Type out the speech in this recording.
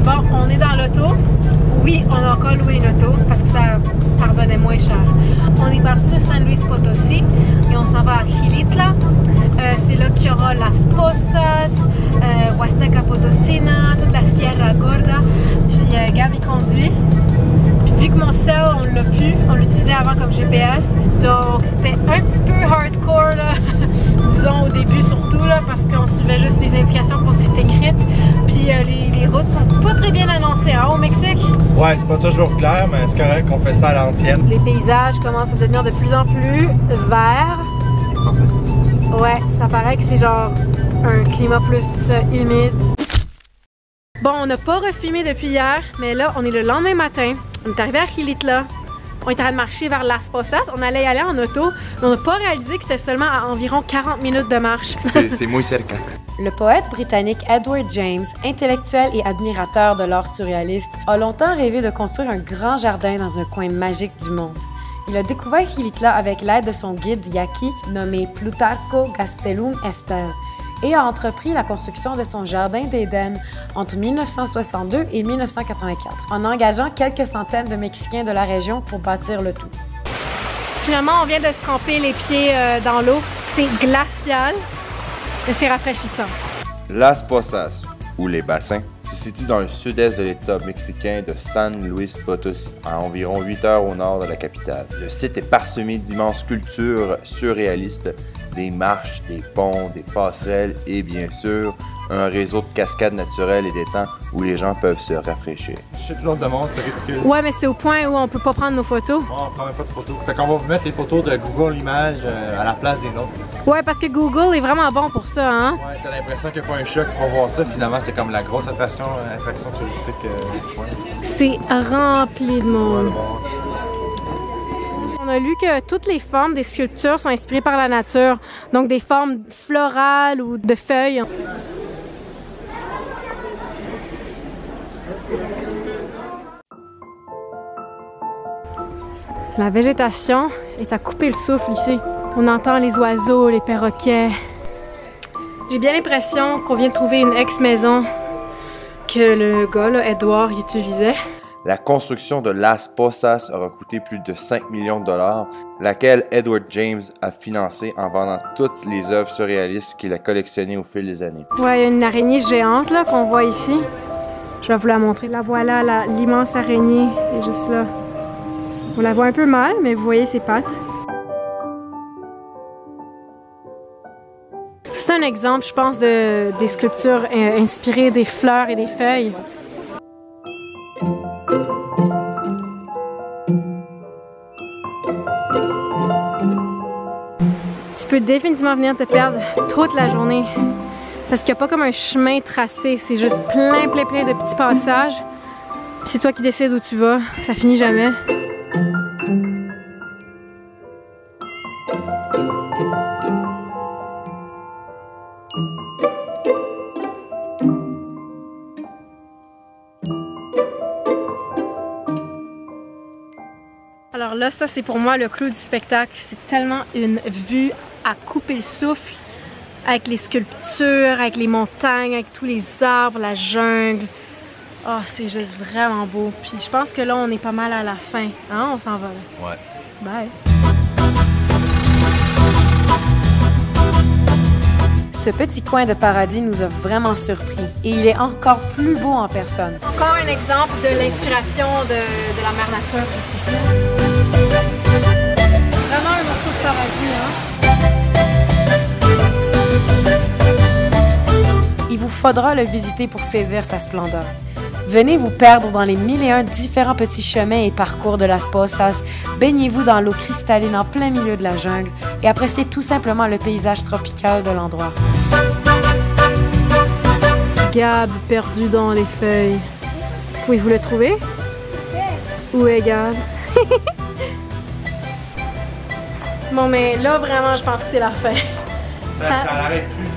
Bon, on est dans l'auto. Oui, on a encore loué une auto parce que ça revenait moins cher. On est parti de San Luis Potosí et on s'en va à Xilitla. C'est là qu'il y aura Las Pozas, Huasteca Potosina, toute la Sierra Gorda. Puis Gab il conduit. Puis vu que mon cell, on l'a plus, on l'utilisait avant comme GPS. Donc c'était un petit peu hardcore là, disons au début surtout là, parce qu'on suivait juste les indications qu'on s'était écrites. Puis les routes sont pas très bien annoncées hein, au Mexique. Ouais, c'est pas toujours clair, mais c'est correct qu'on fait ça à l'ancienne. Les paysages commencent à devenir de plus en plus verts. Ouais, ça paraît que c'est genre un climat plus humide. Bon, on n'a pas refilmé depuis hier, mais là, on est le lendemain matin. On est arrivé à Xilitla. On est en train de marcher vers Las Pozas. On allait y aller en auto, mais on n'a pas réalisé que c'était seulement à environ 40 minutes de marche. C'est muy cerca. Le poète britannique Edward James, intellectuel et admirateur de l'art surréaliste, a longtemps rêvé de construire un grand jardin dans un coin magique du monde. Il a découvert Xilitla avec l'aide de son guide yaqui nommé Plutarco Gastelum Ester et a entrepris la construction de son jardin d'Éden entre 1962 et 1984, en engageant quelques centaines de Mexicains de la région pour bâtir le tout. Finalement, on vient de se tremper les pieds dans l'eau. C'est glacial, mais c'est rafraîchissant. Las Pozas, ou les bassins, se situe dans le sud-est de l'État mexicain de San Luis Potosí, à environ 8 heures au nord de la capitale. Le site est parsemé d'immenses sculptures surréalistes, des marches, des ponts, des passerelles et bien sûr, un réseau de cascades naturelles et d'étangs où les gens peuvent se rafraîchir. Je sais de l'autre de monde, c'est ridicule. Ouais, mais c'est au point où on peut pas prendre nos photos. Bon, on prend même pas de photos. Fait qu'on va vous mettre les photos de Google Images à la place des nôtres. Ouais, parce que Google est vraiment bon pour ça, hein? Ouais, t'as l'impression qu'il n'y a pas un choc pour voir ça. Finalement, c'est comme la grosse attraction touristique du coin. C'est rempli de monde. On a lu que toutes les formes des sculptures sont inspirées par la nature, donc des formes florales ou de feuilles. La végétation est à couper le souffle ici. On entend les oiseaux, les perroquets. J'ai bien l'impression qu'on vient de trouver une ex-maison que le gars, là, Edward, il utilisait. La construction de Las Pozas aura coûté plus de 5 millions de dollars, laquelle Edward James a financée en vendant toutes les œuvres surréalistes qu'il a collectionnées au fil des années. Ouais, il y a une araignée géante là qu'on voit ici. Je vais vous la montrer. La voilà, l'immense araignée est juste là. On la voit un peu mal, mais vous voyez ses pattes. C'est un exemple, je pense, des sculptures inspirées des fleurs et des feuilles. Tu peux définitivement venir te perdre toute la journée parce qu'il n'y a pas comme un chemin tracé, c'est juste plein de petits passages. C'est toi qui décides où tu vas, ça finit jamais. Alors là, ça c'est pour moi le clou du spectacle. C'est tellement une vue à couper le souffle avec les sculptures, avec les montagnes, avec tous les arbres, la jungle. Oh, c'est juste vraiment beau. Puis je pense que là, on est pas mal à la fin. Hein? On s'en va là. Ouais. Bye. Ce petit coin de paradis nous a vraiment surpris et il est encore plus beau en personne. Encore un exemple de l'inspiration de la mère nature. Vraiment un morceau de paradis, hein? Il vous faudra le visiter pour saisir sa splendeur. Venez vous perdre dans les 1001 différents petits chemins et parcours de Las Pozas, baignez-vous dans l'eau cristalline en plein milieu de la jungle et appréciez tout simplement le paysage tropical de l'endroit. Gab perdu dans les feuilles. Pouvez-vous le trouver? Où est Gab? Bon, mais là, vraiment, je pense que c'est la fin. Ça n'arrête plus.